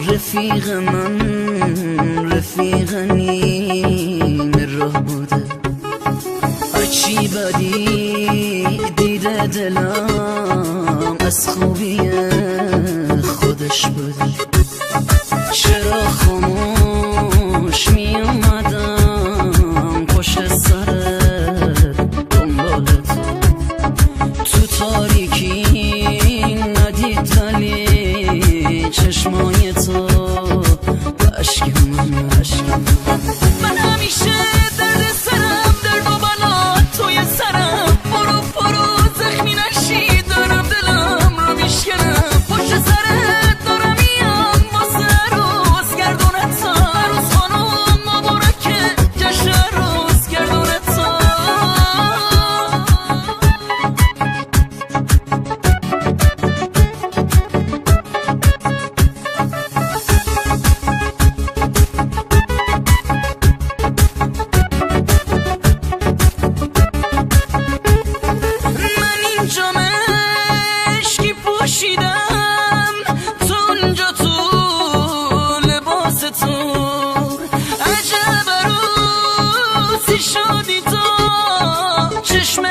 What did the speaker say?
رفیق من رفیق نیم راه بوده، هرچی بدی دیده دلم از خوبی خودش بوده. چرا خاموش می اومدم پشت سر دنبال تو تاریکی ندید ولی چشمای تو عشق من همیشه درد سرم درد و بلا توی سرم، برو زخمی نشی دارم دلم رو میشکنم، پشت سرت دارم میام واسه عروس گردونت تا عروس خانوم مبارکه جشن عروس گردونت تا. پوشیدم تو اونجا تو لباس تو، عجب عروسی شدی تو، چشم